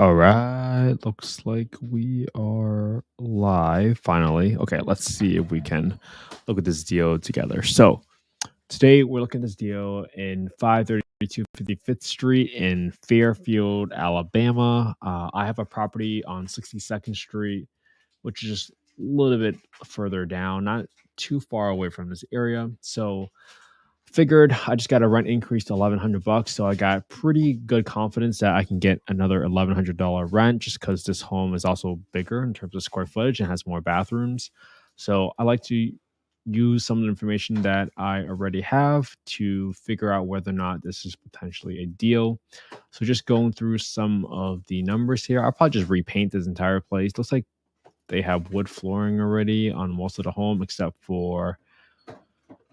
All right, looks like we are live finally. Okay, let's see if we can look at this deal together. So, today we're looking at this deal in 532 55th Street in Fairfield, Alabama. I have a property on 62nd Street, which is just a little bit further down, not too far away from this area. So, figured I just got a rent increase to $1,100, so I got pretty good confidence that I can get another $1,100 rent just because this home is also bigger in terms of square footage and has more bathrooms. So I like to use some of the information that I already have to figure out whether or not this is potentially a deal. So just going through some of the numbers here, I'll probably just repaint this entire place. Looks like they have wood flooring already on most of the home except for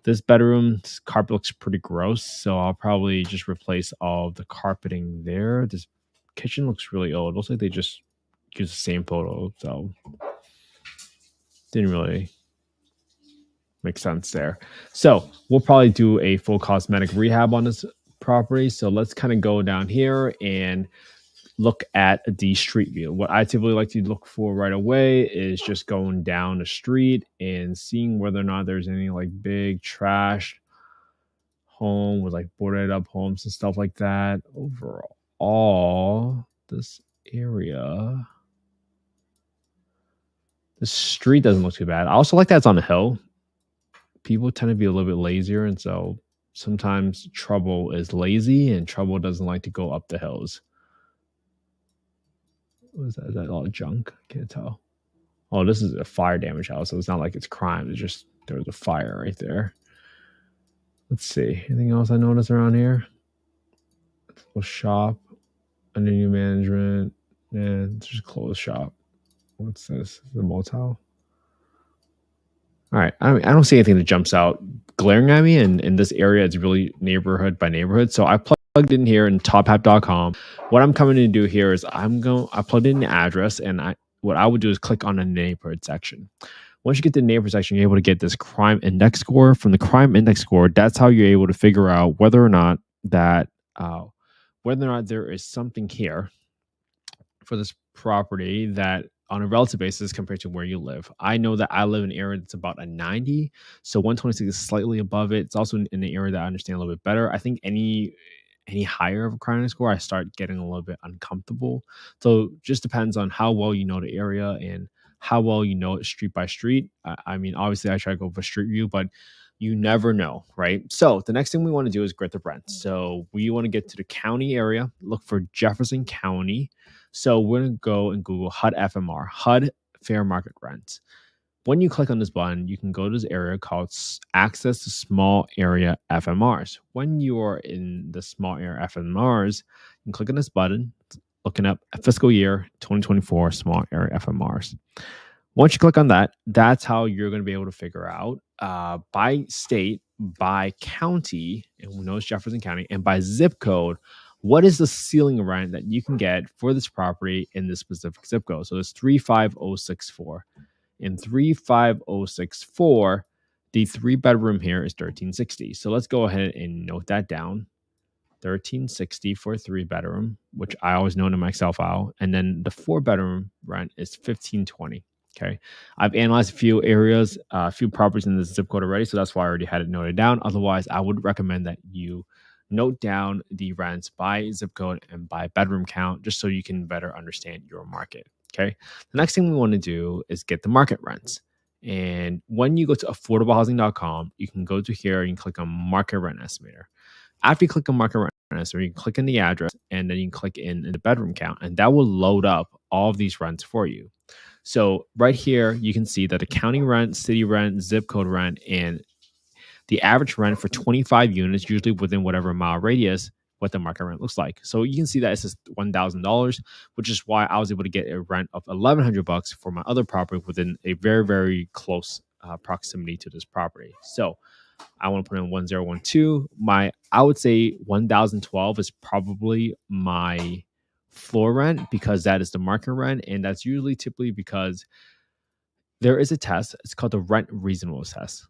this bedroom. This carpet looks pretty gross, so I'll probably just replace all of the carpeting there. This kitchen looks really old. Looks like they just used the same photo, so didn't really make sense there. So we'll probably do a full cosmetic rehab on this property. So let's kind of go down here and look at the street view. What I typically like to look for right away is just going down the street and seeing whether or not there's any like big trash home with like boarded up homes and stuff like that. Overall, this area, the street doesn't look too bad. I also like that it's on a hill. People tend to be a little bit lazier, and so sometimes trouble is lazy and trouble doesn't like to go up the hills. What is that? Is that all junk? Can't tell. Oh, this is a fire damage house, so it's not like it's crime. It's just there was a fire right there. Let's see. Anything else I noticed around here? A little shop under new management. Yeah, it's just a closed shop. What's this? The motel? All right. I don't see anything that jumps out glaring at me. And in this area, it's really neighborhood by neighborhood. So I plugged in here in tophap.com. What I'm coming to do here is I plugged in the address, and what I would do is click on the neighborhood section. Once you get to the neighborhood section, you're able to get this crime index score. From the crime index score, that's how you're able to figure out whether or not there is something here for this property that on a relative basis compared to where you live. I know that I live in an area that's about a 90, so 126 is slightly above it. It's also in the area that I understand a little bit better. I think any higher of a crime score, I start getting a little bit uncomfortable. So just depends on how well you know the area and how well you know it street by street. I mean, obviously I try to go for street view, but you never know, right? So the next thing we want to do is get the rent. So we want to get to the county area, look for Jefferson County. So we're going to go and Google HUD FMR, HUD Fair Market Rent. When you click on this button, you can go to this area called Access to Small Area FMRs. When you are in the Small Area FMRs, you can click on this button, looking up fiscal year 2024 Small Area FMRs. Once you click on that, that's how you're going to be able to figure out by state, by county, and we know it's Jefferson County, and by zip code, what is the ceiling rent that you can get for this property in this specific zip code. So it's 35064. In 35064, the 3-bedroom here is 1360. So let's go ahead and note that down. 1360 for a 3-bedroom, which I always note in my Excel file. And then the 4-bedroom rent is 1520. Okay. I've analyzed a few areas, a few properties in this zip code already. So that's why I already had it noted down. Otherwise, I would recommend that you note down the rents by zip code and by bedroom count, just so you can better understand your market. Okay. The next thing we want to do is get the market rents. And when you go to affordablehousing.com, you can go to here and click on market rent estimator. After you click on market rent estimator, you can click in the address and then you can click in the bedroom count, and that will load up all of these rents for you. So right here, you can see that the county rent, city rent, zip code rent, and the average rent for 25 units, usually within whatever mile radius, what the market rent looks like. So you can see that it says $1,000, which is why I was able to get a rent of $1,100 for my other property within a very, very close proximity to this property. So I want to put in 1012. I would say 1012 is probably my floor rent because that is the market rent, and that's usually typically because there is a test. It's called the rent reasonable test.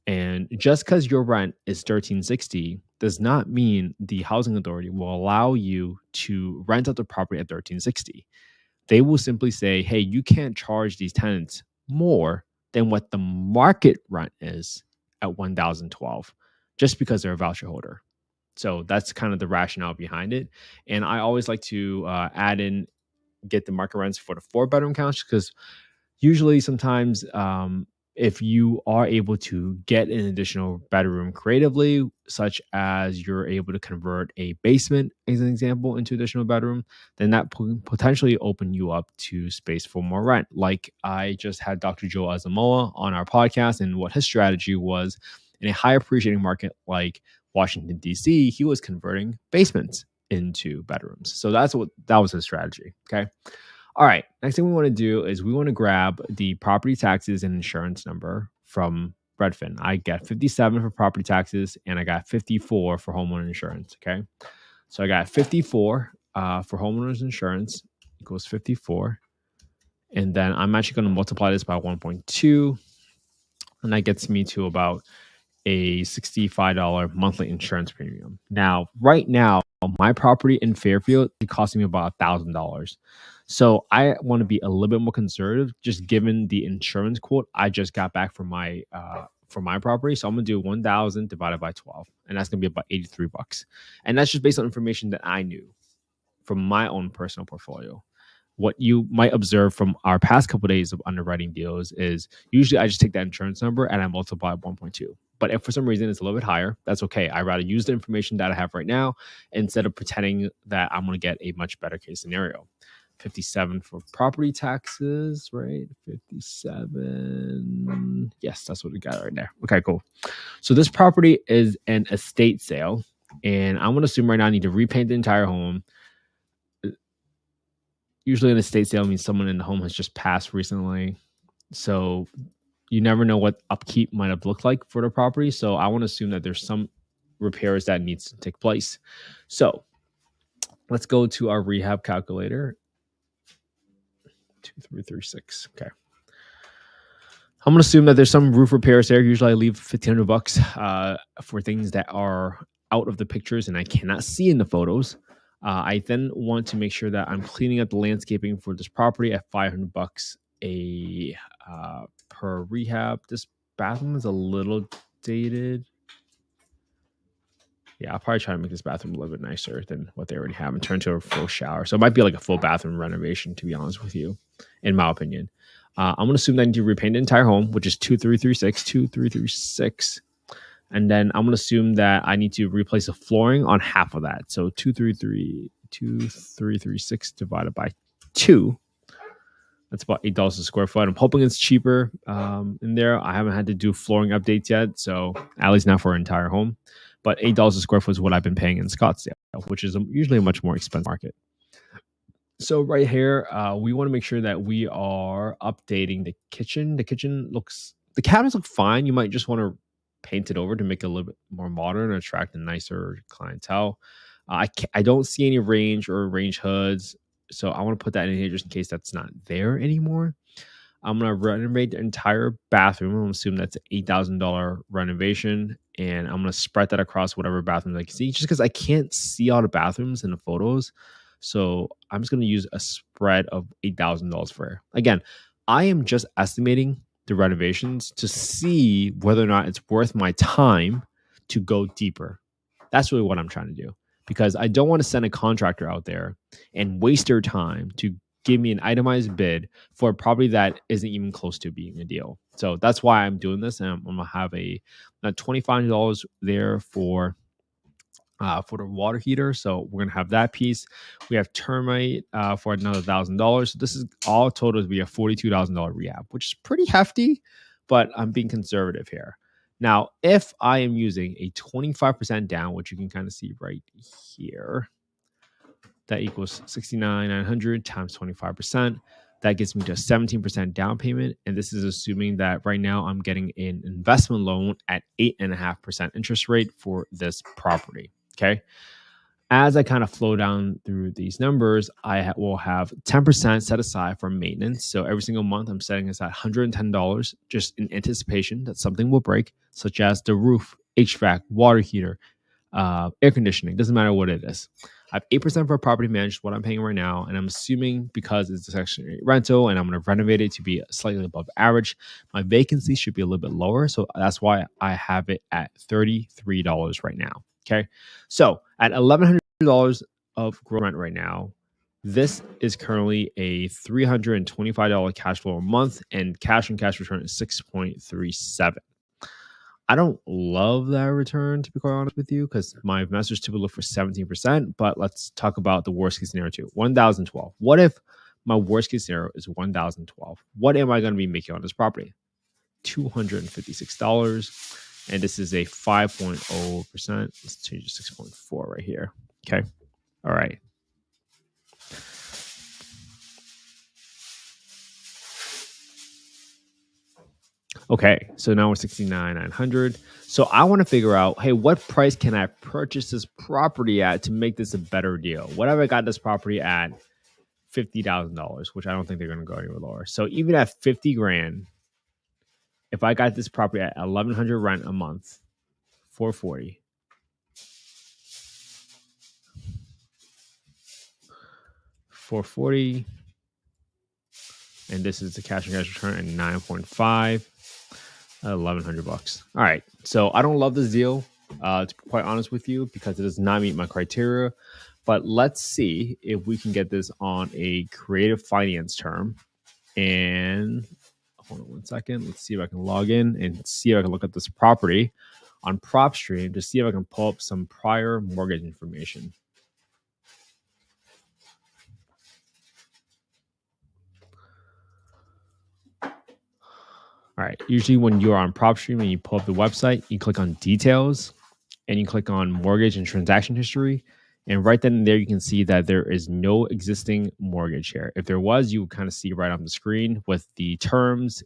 And just because your rent is $1,360 does not mean the housing authority will allow you to rent out the property at $1,360. They will simply say, hey, you can't charge these tenants more than what the market rent is at $1,012 just because they're a voucher holder. So that's kind of the rationale behind it. And I always like to get the market rents for the 4-bedroom counts because usually sometimes if you are able to get an additional bedroom creatively, such as you're able to convert a basement as an example into additional bedroom, then that potentially open you up to space for more rent. Like I just had Dr. Joe Azamoah on our podcast, and what his strategy was in a high appreciating market like Washington, D.C., he was converting basements into bedrooms. So that was his strategy. Okay. All right. Next thing we want to do is we want to grab the property taxes and insurance number from Redfin. I got 57 for property taxes and I got 54 for homeowner insurance. Okay. So I got 54 for homeowners insurance equals 54. And then I'm actually going to multiply this by 1.2. And that gets me to about a $65 monthly insurance premium. Now, right now, my property in Fairfield is costing me about $1,000. So I want to be a little bit more conservative, just given the insurance quote I just got back from my property. So I'm gonna do 1,000 divided by 12, and that's gonna be about $83. And that's just based on information that I knew from my own personal portfolio. What you might observe from our past couple of days of underwriting deals is usually I just take that insurance number and I multiply 1.2. But if for some reason it's a little bit higher, that's okay. I'd rather use the information that I have right now instead of pretending that I'm going to get a much better case scenario. 57 for property taxes, right? 57. Yes, that's what we got right there. Okay, cool. So this property is an estate sale, and I'm going to assume right now I need to repaint the entire home. Usually an estate sale means someone in the home has just passed recently. So you never know what upkeep might have looked like for the property. So I want to assume that there's some repairs that needs to take place. So let's go to our rehab calculator. 2336. Okay. I'm going to assume that there's some roof repairs there. Usually I leave $1,500 for things that are out of the pictures and I cannot see in the photos. I then want to make sure that I'm cleaning up the landscaping for this property at $500 per rehab. This bathroom is a little dated. Yeah, I'll probably try to make this bathroom a little bit nicer than what they already have and turn to a full shower. So it might be like a full bathroom renovation, to be honest with you, in my opinion. I'm going to assume that I need to repaint the entire home, which is 2336. And then I'm going to assume that I need to replace the flooring on half of that. So 2336 divided by 2. That's about $8 a square foot. I'm hoping it's cheaper in there. I haven't had to do flooring updates yet. So at least not for our entire home. But $8 a square foot is what I've been paying in Scottsdale, which is usually a much more expensive market. So right here, we want to make sure that we are updating the kitchen. The cabinets look fine. You might just want to paint it over to make it a little bit more modern and attract a nicer clientele. I don't see any range hoods. So I want to put that in here just in case that's not there anymore. I'm going to renovate the entire bathroom. I'm going to assume that's an $8,000 renovation. And I'm going to spread that across whatever bathrooms I can see, just because I can't see all the bathrooms in the photos. So I'm just going to use a spread of $8,000 for it. Again, I am just estimating the renovations to see whether or not it's worth my time to go deeper. That's really what I'm trying to do, because I don't want to send a contractor out there and waste their time to give me an itemized bid for a property that isn't even close to being a deal. So that's why I'm doing this. And I'm going to have a $25 there for the water heater. So we're going to have that piece. We have termite for another $1,000. So this is all total to be a $42,000 rehab, which is pretty hefty, but I'm being conservative here. Now, if I am using a 25% down, which you can kind of see right here, that equals $69,900 times 25%. That gets me to a 17% down payment. And this is assuming that right now I'm getting an investment loan at 8.5% interest rate for this property. Okay. as I kind of flow down through these numbers, I will have 10% set aside for maintenance. So every single month, I'm setting aside $110 just in anticipation that something will break, such as the roof, HVAC, water heater, air conditioning. Doesn't matter what it is. I have 8% for property managed, what I'm paying right now. And I'm assuming because it's a Section 8 rental and I'm going to renovate it to be slightly above average, my vacancy should be a little bit lower. So that's why I have it at $33 right now. Okay. So at $1,100 of gross rent right now, this is currently a $325 cash flow a month, and cash on cash return is 6.37. I don't love that return, to be quite honest with you, because my investors typically look for 17%. But let's talk about the worst case scenario too. 1,012. What if my worst case scenario is 1,012? What am I going to be making on this property? $256. And this is a 5.0%. Let's change to 6.4 right here. Okay. All right. Okay, so now we're 69,900. So I want to figure out, hey, what price can I purchase this property at to make this a better deal? What if I got this property at $50,000, which I don't think they're going to go anywhere lower. So even at 50 grand, if I got this property at 1,100 rent a month, 440. $440, and this is the cash and cash return at 9.5. $1,100. All right. So I don't love this deal, to be quite honest with you, because it does not meet my criteria. But let's see if we can get this on a creative finance term. And hold on one second. Let's see if I can log in and see if I can look at this property on PropStream to see if I can pull up some prior mortgage information. All right. Usually when you're on PropStream and you pull up the website, you click on details and you click on mortgage and transaction history. And right then and there, you can see that there is no existing mortgage here. If there was, you would kind of see right on the screen with the terms,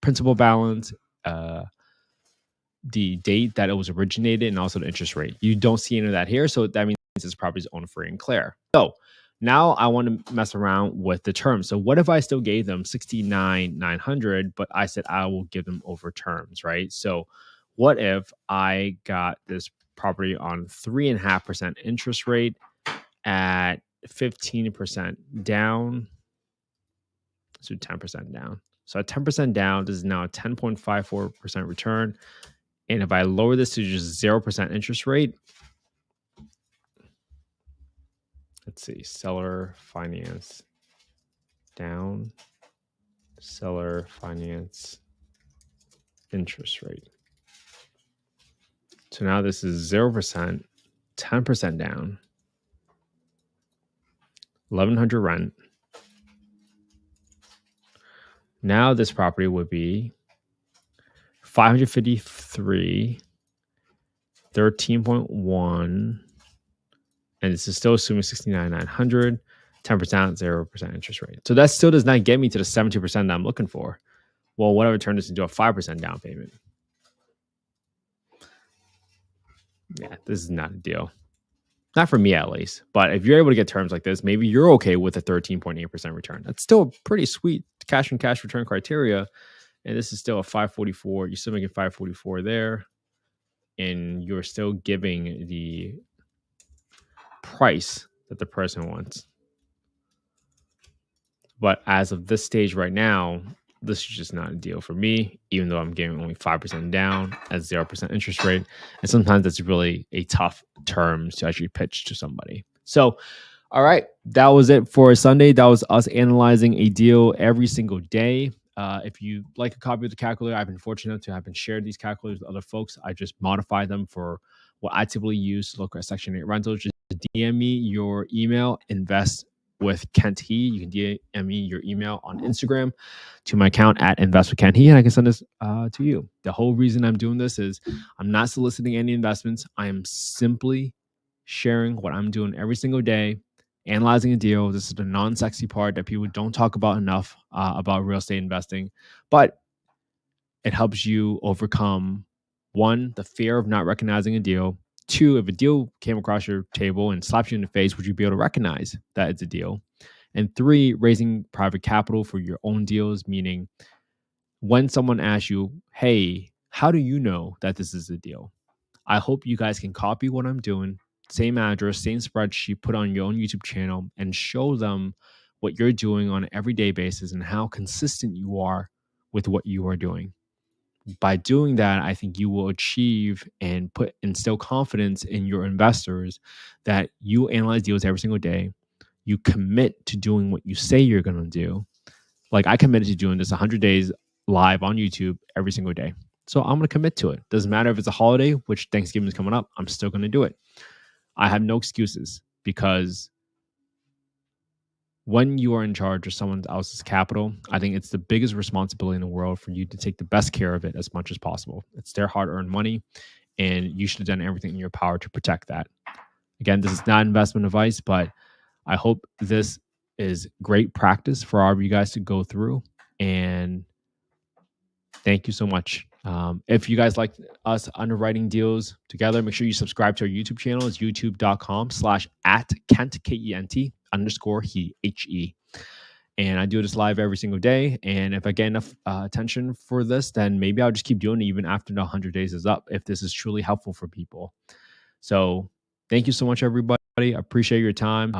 principal balance, the date that it was originated, and also the interest rate. You don't see any of that here. So that means this property is owned free and clear. So now I want to mess around with the terms. So what if I still gave them 69,900, but I said I will give them over terms, right? So what if I got this property on 3.5% interest rate at 15% down? Let's do 10% down. So at 10% down, this is now a 10.54% return. And if I lower this to just 0% interest rate, let's see, seller finance down, seller finance interest rate. So now this is 0%, 10% down, 1,100 rent. Now this property would be 553, 13.1. And this is still assuming 69,900, 10%, 0% interest rate. So that still does not get me to the 70% that I'm looking for. Well, what if I turn this into a 5% down payment? Yeah, this is not a deal. Not for me, at least. But if you're able to get terms like this, maybe you're okay with a 13.8% return. That's still a pretty sweet cash on cash return criteria. And this is still a 544. You're still making 544 there. And you're still giving the price that the person wants. But as of this stage right now, this is just not a deal for me, even though I'm getting only 5% down at 0% interest rate. And sometimes that's really a tough term to actually pitch to somebody. So, all right, that was it for Sunday. That was us analyzing a deal every single day. If you like a copy of the calculator, I've been fortunate to have been shared these calculators with other folks. I just modified them for what I typically use to look at Section 8 rentals. Just DM me your email, invest with Kent He. You can DM me your email on Instagram to my account at Invest with Kent He, and I can send this to you. The whole reason I'm doing this is I'm not soliciting any investments. I am simply sharing what I'm doing every single day, analyzing a deal. This is the non-sexy part that people don't talk about enough about real estate investing, but it helps you overcome, one, the fear of not recognizing a deal, 2, if a deal came across your table and slapped you in the face, would you be able to recognize that it's a deal? And 3, raising private capital for your own deals, meaning when someone asks you, hey, how do you know that this is a deal? I hope you guys can copy what I'm doing, same address, same spreadsheet, put on your own YouTube channel and show them what you're doing on an everyday basis and how consistent you are with what you are doing. By doing that, I think you will achieve and instill confidence in your investors that you analyze deals every single day. You commit to doing what you say you're going to do. Like I committed to doing this 100 days live on YouTube every single day. So I'm going to commit to it. Doesn't matter if it's a holiday, which Thanksgiving is coming up, I'm still going to do it. I have no excuses because when you are in charge of someone else's capital, I think it's the biggest responsibility in the world for you to take the best care of it as much as possible. It's their hard-earned money, and you should have done everything in your power to protect that. Again, this is not investment advice, but I hope this is great practice for all of you guys to go through. And thank you so much. If you guys like us underwriting deals together, make sure you subscribe to our YouTube channel. It's youtube.com/@Kent, Kent_he, He. And I do this live every single day. And if I get enough attention for this, then maybe I'll just keep doing it even after the 100 days is up, if this is truly helpful for people. So thank you so much, everybody. I appreciate your time.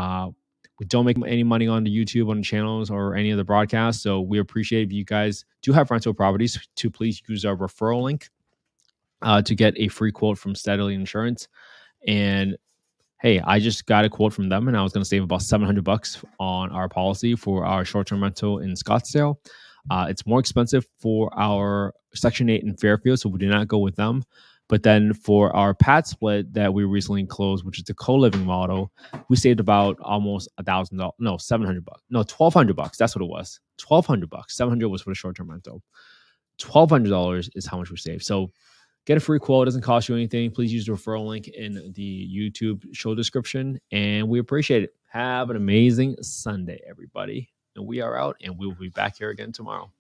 We don't make any money on the YouTube, on the channels, or any of the broadcasts. So we appreciate if you guys do have rental properties to please use our referral link to get a free quote from Steadily Insurance. And hey, I just got a quote from them, and I was going to save about $700 on our policy for our short-term rental in Scottsdale. It's more expensive for our Section 8 in Fairfield, so we did not go with them. But then for our pad split that we recently closed, which is the co-living model, we saved about almost $1,000. No, $700. No, $1,200. That's what it was. $1,200. $700 was for the short-term rental. $1,200 is how much we saved. So get a free quote. It doesn't cost you anything. Please use the referral link in the YouTube show description, and we appreciate it. Have an amazing Sunday, everybody. And we are out, and we will be back here again tomorrow.